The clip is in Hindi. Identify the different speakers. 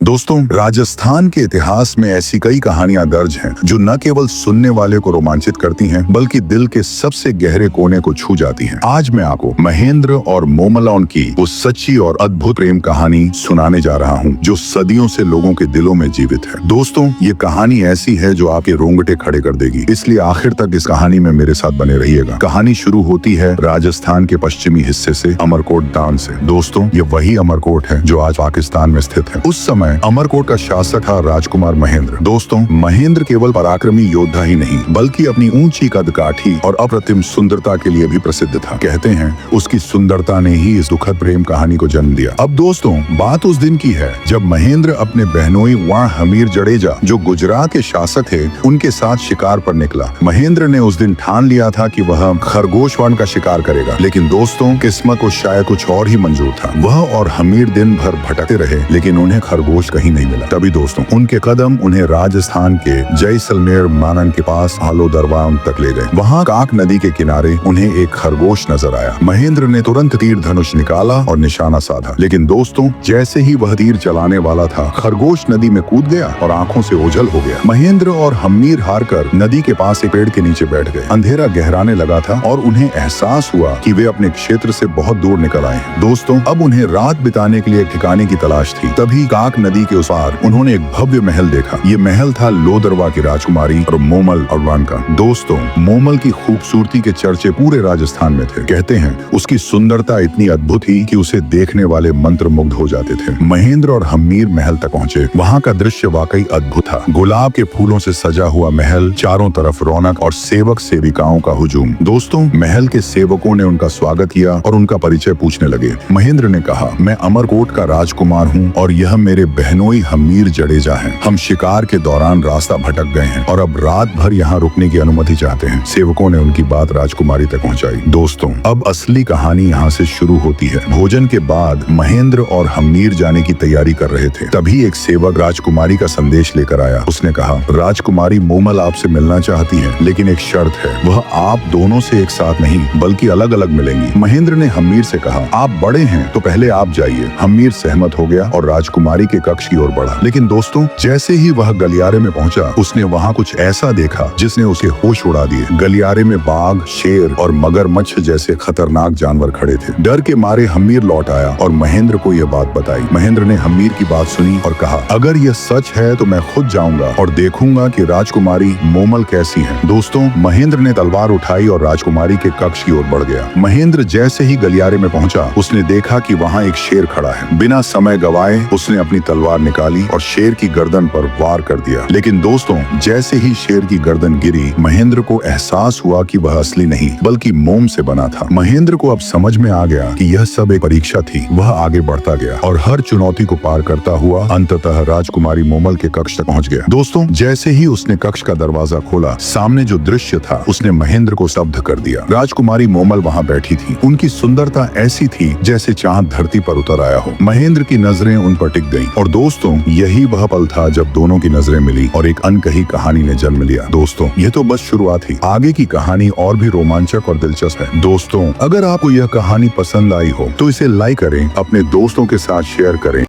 Speaker 1: दोस्तों, राजस्थान के इतिहास में ऐसी कई कहानियां दर्ज हैं जो न केवल सुनने वाले को रोमांचित करती हैं बल्कि दिल के सबसे गहरे कोने को छू जाती हैं। आज मैं आपको महेंद्र और मोमलाउन की वो सच्ची और अद्भुत प्रेम कहानी सुनाने जा रहा हूं जो सदियों से लोगों के दिलों में जीवित है। दोस्तों, ये कहानी ऐसी है जो आपके रोंगटे खड़े कर देगी, इसलिए आखिर तक इस कहानी में मेरे साथ बने रहिएगा। कहानी शुरू होती है राजस्थान के पश्चिमी हिस्से से, अमरकोट दान से। दोस्तों, ये वही अमरकोट है जो आज पाकिस्तान में स्थित है। उस समय अमरकोट का शासक था राजकुमार महेंद्र। दोस्तों, महेंद्र केवल पराक्रमी योद्धा ही नहीं बल्कि अपनी ऊंची कदकाठी और अप्रतिम सुंदरता के लिए भी प्रसिद्ध था। कहते हैं उसकी सुंदरता ने ही इस दुखद प्रेम कहानी को जन्म दिया। अब दोस्तों, बात उस दिन की है जब महेंद्र अपने बहनोई वाण हमीर जडेजा जो गुजरात के शासक थे उनके साथ शिकार पर निकला। महेंद्र ने उस दिन ठान लिया था कि वह खरगोश वाण का शिकार करेगा, लेकिन दोस्तों किस्मत को शायद कुछ और ही मंजूर था। वह और हमीर दिन भर भटकते रहे लेकिन उन्हें खरगोश कहीं नहीं मिला। तभी दोस्तों उनके कदम उन्हें राजस्थान के जैसलमेर मानन के पास आलो दरबार तक ले गए। वहाँ काक नदी के किनारे उन्हें एक खरगोश नजर आया। महेंद्र ने तुरंत तीर धनुष निकाला और निशाना साधा, लेकिन दोस्तों जैसे ही वह तीर चलाने वाला था खरगोश नदी में कूद गया और आंखों से ओझल हो गया। महेंद्र और हमीर हारकर नदी के पास एक पेड़ के नीचे बैठ गए। अंधेरा गहराने लगा था और उन्हें एहसास हुआ कि वे अपने क्षेत्र से बहुत दूर निकल आए हैं। दोस्तों, अब उन्हें रात बिताने के लिए एक ठिकाने की तलाश थी। तभी काक नदी के उस पार उन्होंने एक भव्य महल देखा। ये महल था लोदरवा की राजकुमारी और मोमल अरवान का। दोस्तों, मोमल की खूबसूरती के चर्चे पूरे राजस्थान में थे। कहते हैं उसकी सुंदरता इतनी अद्भुत थी कि उसे देखने वाले मंत्रमुग्ध हो जाते थे। महेंद्र और हमीर महल तक पहुंचे। वहाँ का दृश्य वाकई अद्भुत था। गुलाब के फूलों से सजा हुआ महल, चारों तरफ रौनक और सेवक सेविकाओं का हुजूम। दोस्तों, महल के सेवकों ने उनका स्वागत किया और उनका परिचय पूछने लगे। महेंद्र ने कहा, मैं अमरकोट का राजकुमार हूँ और यह मेरे बहनोई हमीर जडेजा हैं। हम शिकार के दौरान रास्ता भटक गए हैं और अब रात भर यहाँ रुकने की अनुमति चाहते हैं। सेवकों ने उनकी बात राजकुमारी तक पहुँचाई। दोस्तों, अब असली कहानी यहाँ से शुरू होती है। भोजन के बाद महेंद्र और हमीर जाने की तैयारी कर रहे थे। तभी एक सेवक राजकुमारी का संदेश लेकर आया। उसने कहा, राजकुमारी मोमल आपसे मिलना चाहती है, लेकिन एक शर्त है, वह आप दोनों से एक साथ नहीं बल्कि अलग अलग मिलेंगी। महेंद्र ने हमीर से कहा, आप बड़े हैं तो पहले आप जाइए। हमीर सहमत हो गया और राजकुमारी के कक्ष की ओर बढ़ा। लेकिन दोस्तों, जैसे ही वह गलियारे में पहुंचा उसने वहां कुछ ऐसा देखा जिसने उसके होश उड़ा दिए। गलियारे में बाघ, शेर और मगरमच्छ जैसे खतरनाक जानवर खड़े थे। डर के मारे हमीर लौट आया और महेंद्र को यह बात बताई। महेंद्र ने हमीर की बात सुनी और कहा, अगर यह सच है तो मैं खुद जाऊंगा और देखूंगा कि राजकुमारी मोमल कैसी है। दोस्तों, महेंद्र ने तलवार उठाई और राजकुमारी के कक्ष की ओर बढ़ गया। महेंद्र जैसे ही गलियारे में पहुंचा उसने देखा कि वहाँ एक शेर खड़ा है। बिना समय गवाए उसने अपनी तलवार निकाली और शेर की गर्दन पर वार कर दिया। लेकिन दोस्तों, जैसे ही शेर की गर्दन गिरी महेंद्र को एहसास हुआ कि वह असली नहीं बल्कि मोम से बना था। महेंद्र को अब समझ में आ गया कि यह सब एक परीक्षा थी। वह आगे बढ़ता गया और हर चुनौती को पार करता हुआ अंततः राजकुमारी मोमल के कक्ष तक पहुंच गया। दोस्तों, जैसे ही उसने कक्ष का दरवाजा खोला सामने जो दृश्य था उसने महेंद्र को स्तब्ध कर दिया। राजकुमारी मोमल वहाँ बैठी थी। उनकी सुंदरता ऐसी थी जैसे चांद धरती पर उतर आया हो। महेंद्र की नजरें उन पर टिक गईं और दोस्तों यही वह पल था जब दोनों की नजरें मिली और एक अनकही कहानी ने जन्म लिया। दोस्तों, ये तो बस शुरुआत ही, आगे की कहानी और भी रोमांचक और दिलचस्प है। दोस्तों, अगर आपको यह कहानी पसंद आई हो तो इसे लाइक करें, अपने दोस्तों के साथ शेयर करें।